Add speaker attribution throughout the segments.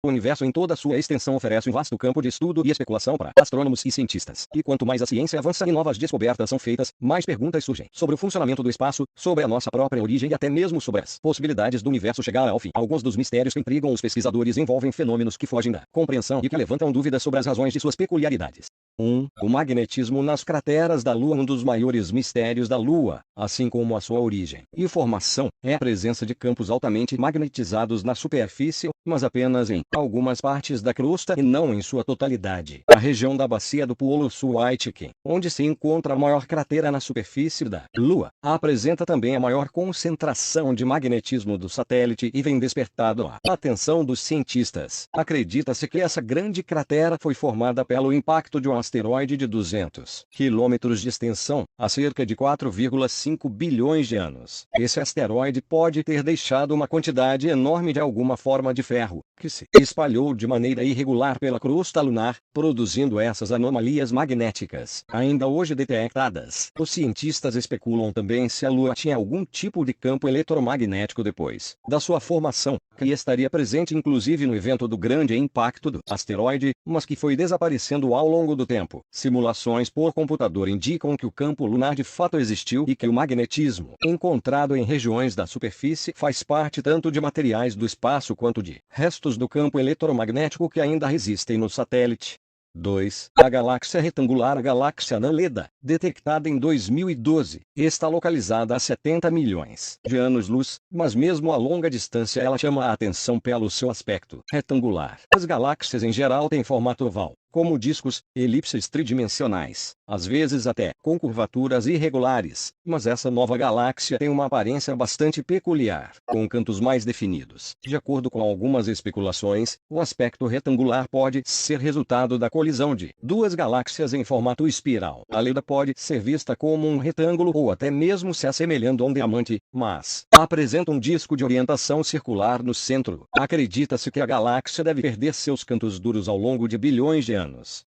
Speaker 1: O universo em toda sua extensão oferece um vasto campo de estudo e especulação para astrônomos e cientistas. E quanto mais a ciência avança e novas descobertas são feitas, mais perguntas surgem sobre o funcionamento do espaço, sobre a nossa própria origem e até mesmo sobre as possibilidades do universo chegar ao fim. Alguns dos mistérios que intrigam os pesquisadores envolvem fenômenos que fogem da compreensão e que levantam dúvidas sobre as razões de suas peculiaridades. 1. O magnetismo nas crateras da Lua. Um dos maiores mistérios da Lua, assim como a sua origem e formação, é a presença de campos altamente magnetizados na superfície, mas apenas em algumas partes da crosta e não em sua totalidade. A região da bacia do Polo Sul Aitken, onde se encontra a maior cratera na superfície da Lua, apresenta também a maior concentração de magnetismo do satélite e vem despertado a atenção dos cientistas. Acredita-se que essa grande cratera foi formada pelo impacto de um asteroide de 200 quilômetros de extensão, há cerca de 4,5 bilhões de anos. Esse asteroide pode ter deixado uma quantidade enorme de alguma forma de ferro, que se espalhou de maneira irregular pela crosta lunar, produzindo essas anomalias magnéticas, ainda hoje detectadas. Os cientistas especulam também se a Lua tinha algum tipo de campo eletromagnético depois da sua formação, que estaria presente inclusive no evento do grande impacto do asteroide, mas que foi desaparecendo ao longo do tempo. Simulações por computador indicam que o campo lunar de fato existiu e que o magnetismo encontrado em regiões da superfície faz parte tanto de materiais do espaço quanto de restos do campo eletromagnético que ainda resistem no satélite. 2. A galáxia retangular. A galáxia Andrômeda, detectada em 2012, está localizada a 70 milhões de anos-luz, mas mesmo a longa distância ela chama a atenção pelo seu aspecto retangular. As galáxias em geral têm formato oval, como discos, elipses tridimensionais, às vezes até com curvaturas irregulares, mas essa nova galáxia tem uma aparência bastante peculiar, com cantos mais definidos. De acordo com algumas especulações, o aspecto retangular pode ser resultado da colisão de duas galáxias em formato espiral. A Leda pode ser vista como um retângulo ou até mesmo se assemelhando a um diamante, mas apresenta um disco de orientação circular no centro. Acredita-se que a galáxia deve perder seus cantos duros ao longo de bilhões de anos.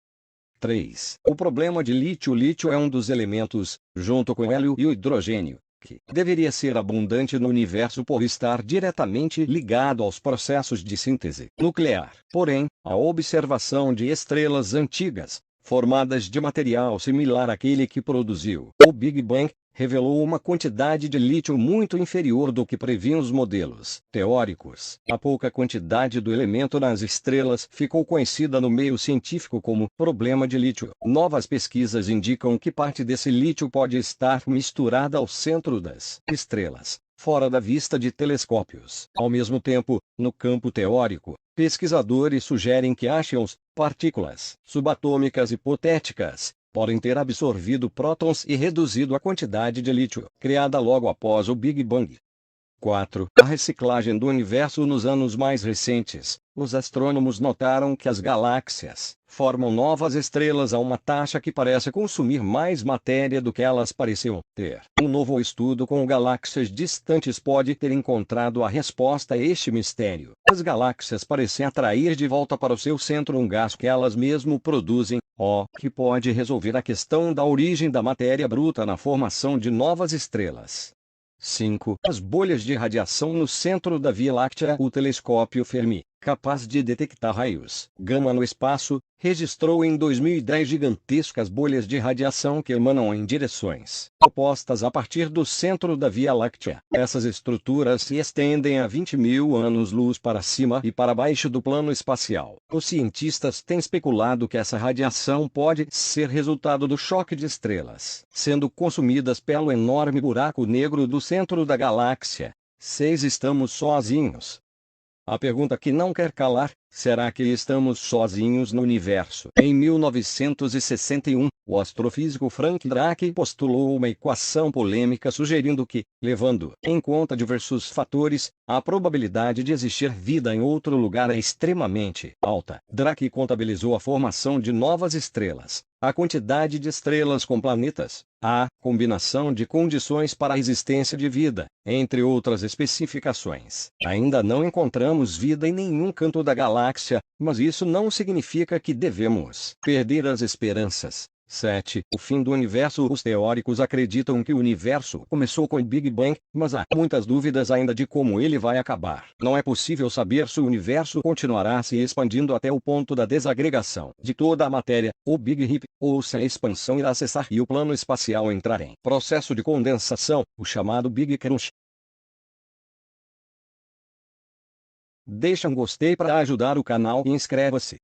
Speaker 1: 3. O problema de lítio. O lítio é um dos elementos, junto com o hélio e o hidrogênio, que deveria ser abundante no universo por estar diretamente ligado aos processos de síntese nuclear. Porém, a observação de estrelas antigas, formadas de material similar àquele que produziu o Big Bang, revelou uma quantidade de lítio muito inferior do que previam os modelos teóricos. A pouca quantidade do elemento nas estrelas ficou conhecida no meio científico como problema de lítio. Novas pesquisas indicam que parte desse lítio pode estar misturada ao centro das estrelas, fora da vista de telescópios. Ao mesmo tempo, no campo teórico, pesquisadores sugerem que ácions, partículas subatômicas hipotéticas, podem ter absorvido prótons e reduzido a quantidade de lítio criada logo após o Big Bang. 4. A reciclagem do universo. Nos anos mais recentes, os astrônomos notaram que as galáxias formam novas estrelas a uma taxa que parece consumir mais matéria do que elas pareciam ter. Um novo estudo com galáxias distantes pode ter encontrado a resposta a este mistério. As galáxias parecem atrair de volta para o seu centro um gás que elas mesmo produzem, que pode resolver a questão da origem da matéria bruta na formação de novas estrelas. 5. As bolhas de radiação no centro da Via Láctea. O telescópio Fermi, capaz de detectar raios gama no espaço, registrou em 2010 gigantescas bolhas de radiação que emanam em direções opostas a partir do centro da Via Láctea. Essas estruturas se estendem a 20 mil anos-luz para cima e para baixo do plano espacial. Os cientistas têm especulado que essa radiação pode ser resultado do choque de estrelas, sendo consumidas pelo enorme buraco negro do centro da galáxia. 6. Estamos sozinhos. A pergunta que não quer calar: será que estamos sozinhos no universo? Em 1961, o astrofísico Frank Drake postulou uma equação polêmica sugerindo que, levando em conta diversos fatores, a probabilidade de existir vida em outro lugar é extremamente alta. Drake contabilizou a formação de novas estrelas, a quantidade de estrelas com planetas, a combinação de condições para a existência de vida, entre outras especificações. Ainda não encontramos vida em nenhum canto da galáxia, mas isso não significa que devemos perder as esperanças. 7. O fim do universo. Os teóricos acreditam que o universo começou com o Big Bang, mas há muitas dúvidas ainda de como ele vai acabar. Não é possível saber se o universo continuará se expandindo até o ponto da desagregação de toda a matéria, o Big Rip, ou se a expansão irá cessar e o plano espacial entrar em processo de condensação, o chamado Big Crunch. Deixa um gostei para ajudar o canal e inscreva-se.